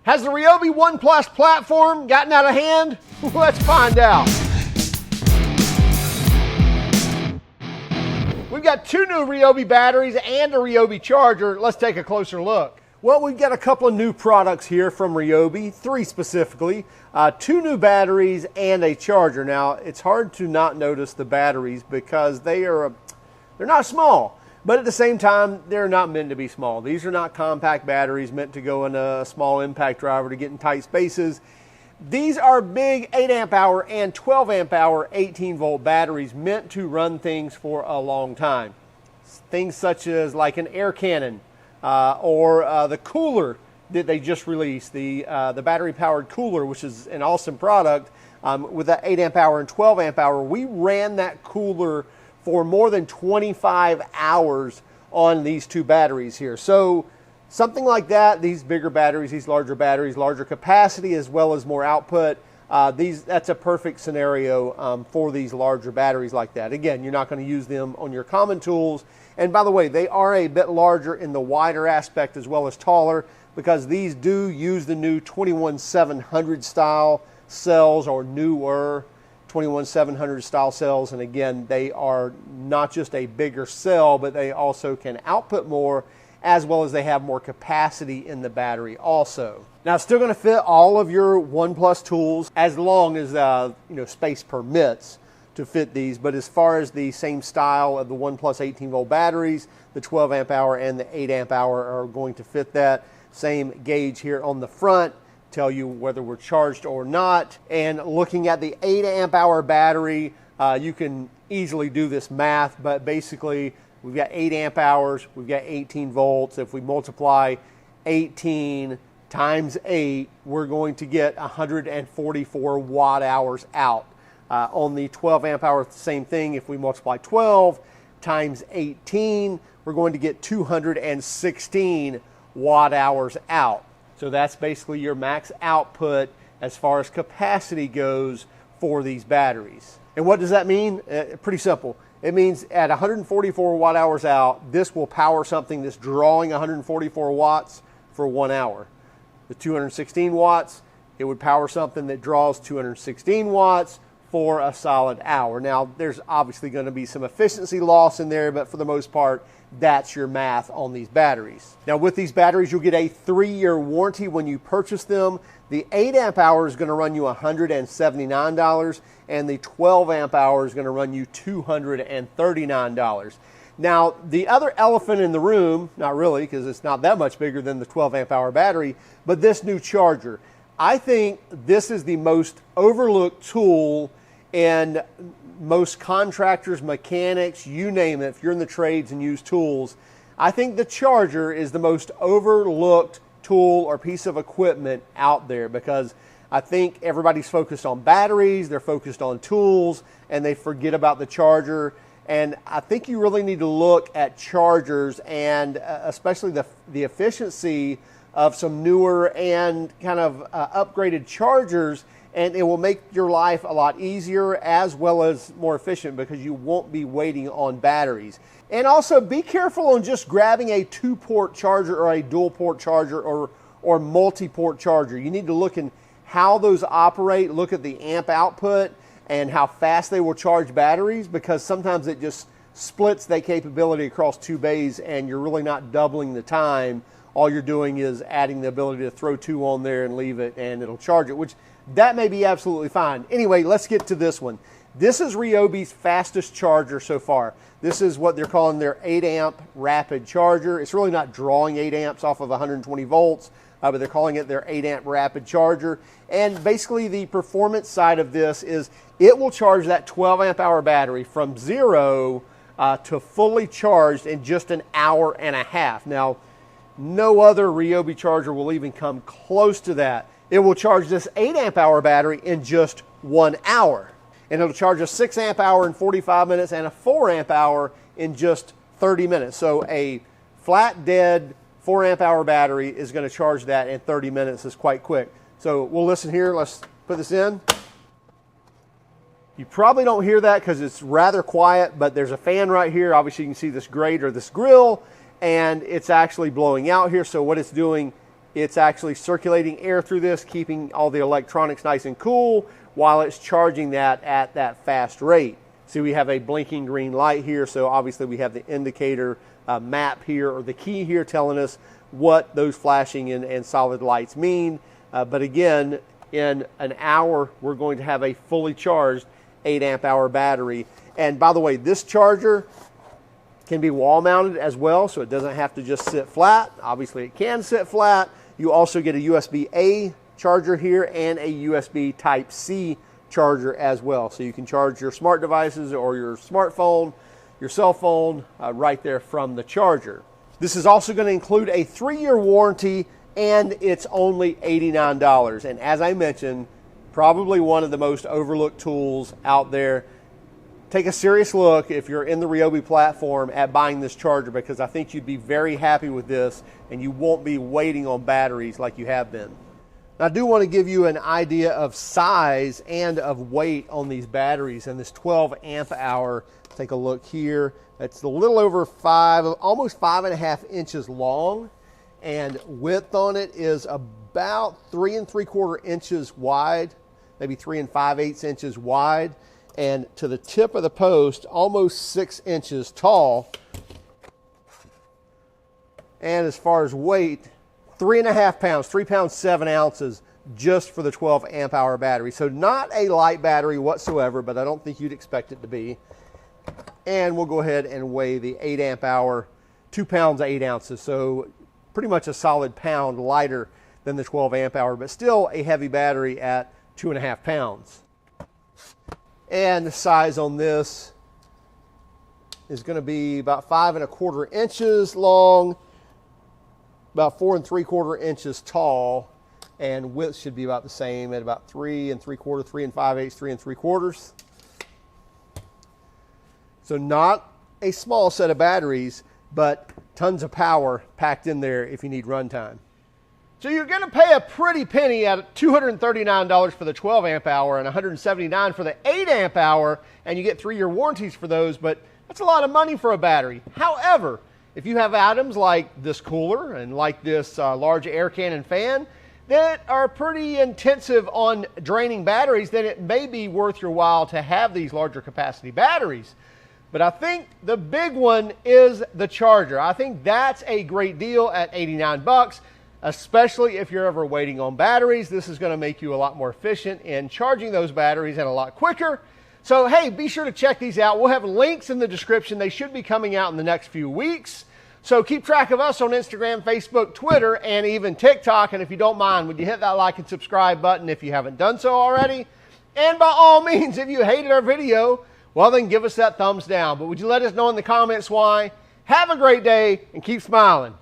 Has the RYOBI 12 platform gotten out of hand? Let's find out. We've got two new RYOBI batteries and a RYOBI charger. Let's take a closer look. Well, we've got a couple of new products here from RYOBI, three specifically, two new batteries and a charger. Now, it's hard to not notice the batteries because they're not small. But at the same time, they're not meant to be small. These are not compact batteries meant to go in a small impact driver to get in tight spaces. These are big 8 amp hour and 12 amp hour 18 volt batteries meant to run things for a long time. Things such as like an air cannon or the cooler that they just released, the battery powered cooler, which is an awesome product with that 8 amp hour and 12 amp hour. We ran that cooler for more than 25 hours on these two batteries here. So something like that, these bigger batteries, these larger batteries, larger capacity as well as more output, that's a perfect scenario for these larger batteries like that. Again, you're not going to use them on your common tools. And by the way, they are a bit larger in the wider aspect as well as taller because these do use the new 21700 style cells or newer 21700 style cells, and again, they are not just a bigger cell, but they also can output more, as well as they have more capacity in the battery also. Now, it's still going to fit all of your OnePlus tools as long as space permits to fit these. But as far as the same style of the OnePlus 18 volt batteries, the 12 amp hour and the 8 amp hour are going to fit that. Same gauge here on the front. Tell you whether we're charged or not. And looking at the 8 amp hour battery, you can easily do this math, but basically we've got 8 amp hours, we've got 18 volts. If we multiply 18 times 8, we're going to get 144 watt hours out. On the 12 amp hour, same thing. If we multiply 12 times 18, we're going to get 216 watt hours out. So that's basically your max output as far as capacity goes for these batteries. And what does that mean? Pretty simple. It means at 144 watt hours out, this will power something that's drawing 144 watts for 1 hour. The 216 watts, it would power something that draws 216 watts for a solid hour. Now, there's obviously going to be some efficiency loss in there, but for the most part, that's your math on these batteries. Now, with these batteries, you'll get a 3-year warranty when you purchase them. The 8 amp hour is going to run you $179, and the 12 amp hour is going to run you $239. Now, the other elephant in the room, not really, because it's not that much bigger than the 12 amp hour battery, but this new charger. I think this is the most overlooked tool, and most contractors, mechanics, you name it, if you're in the trades and use tools, I think the charger is the most overlooked tool or piece of equipment out there because I think everybody's focused on batteries, they're focused on tools, and they forget about the charger. And I think you really need to look at chargers and especially the efficiency of some newer and kind of upgraded chargers, and it will make your life a lot easier as well as more efficient because you won't be waiting on batteries. And also be careful on just grabbing a 2-port charger or a dual-port charger or multi-port charger. You need to look in how those operate, look at the amp output and how fast they will charge batteries, because sometimes it just splits that capability across 2 bays and you're really not doubling the time. All you're doing is adding the ability to throw 2 on there and leave it and it'll charge it, which that may be absolutely fine. Anyway, let's get to this one. This is RYOBI's fastest charger so far. This is what they're calling their 8 amp rapid charger. It's really not drawing 8 amps off of 120 volts, but they're calling it their 8 amp rapid charger. And basically the performance side of this is it will charge that 12 amp hour battery from 0 to fully charged in just an hour and a half. Now, no other RYOBI charger will even come close to that. It will charge this 8 amp hour battery in just 1 hour. And it'll charge a 6 amp hour in 45 minutes and a 4 amp hour in just 30 minutes. So a flat dead 4 amp hour battery is going to charge that in 30 minutes. It's quite quick. So we'll listen here. Let's put this in. You probably don't hear that because it's rather quiet, but there's a fan right here. Obviously you can see this grate or this grill, and it's actually blowing out here. So what it's doing, it's actually circulating air through this, keeping all the electronics nice and cool while it's charging that at that fast rate. See, we have a blinking green light here, so obviously we have the indicator map here, or the key here, telling us what those flashing and solid lights mean. But again, in an hour, we're going to have a fully charged 8 amp hour battery. And by the way, this charger can be wall mounted as well, so it doesn't have to just sit flat. Obviously it can sit flat. You also get a USB-A charger here and a USB Type-C charger as well. So you can charge your smart devices or your smartphone, your cell phone, right there from the charger. This is also going to include a 3-year warranty, and it's only $89. And as I mentioned, probably one of the most overlooked tools out there. Take a serious look, if you're in the RYOBI platform, at buying this charger, because I think you'd be very happy with this and you won't be waiting on batteries like you have been. Now, I do want to give you an idea of size and of weight on these batteries. And this 12 amp hour, take a look here. It's a little over almost 5.5 inches long, and width on it is about 3 3/4 inches wide, maybe 3 5/8 inches wide. And to the tip of the post, almost 6 inches tall. And as far as weight, 3.5 pounds, 3 pounds 7 ounces, just for the 12 amp hour battery. So not a light battery whatsoever, but I don't think you'd expect it to be. And we'll go ahead and weigh the 8 amp hour, 2 pounds 8 ounces. So pretty much a solid pound lighter than the 12 amp hour, but still a heavy battery at 2.5 pounds. And the size on this is going to be about 5 1/4 inches long, about 4 3/4 inches tall, and width should be about the same at about 3 3/4, 3 5/8, 3 3/4. So not a small set of batteries, but tons of power packed in there if you need runtime. So you're going to pay a pretty penny at $239 for the 12 amp hour and $179 for the 8 amp hour, and you get 3-year warranties for those, but that's a lot of money for a battery. However, if you have items like this cooler and like this large air cannon fan that are pretty intensive on draining batteries, then it may be worth your while to have these larger capacity batteries. But I think the big one is the charger. I think that's a great deal at 89 bucks. Especially if you're ever waiting on batteries. This is going to make you a lot more efficient in charging those batteries and a lot quicker. So hey, be sure to check these out. We'll have links in the description. They should be coming out in the next few weeks. So keep track of us on Instagram, Facebook, Twitter, and even TikTok. And if you don't mind, would you hit that like and subscribe button if you haven't done so already? And by all means, if you hated our video, well then give us that thumbs down. But would you let us know in the comments why? Have a great day and keep smiling.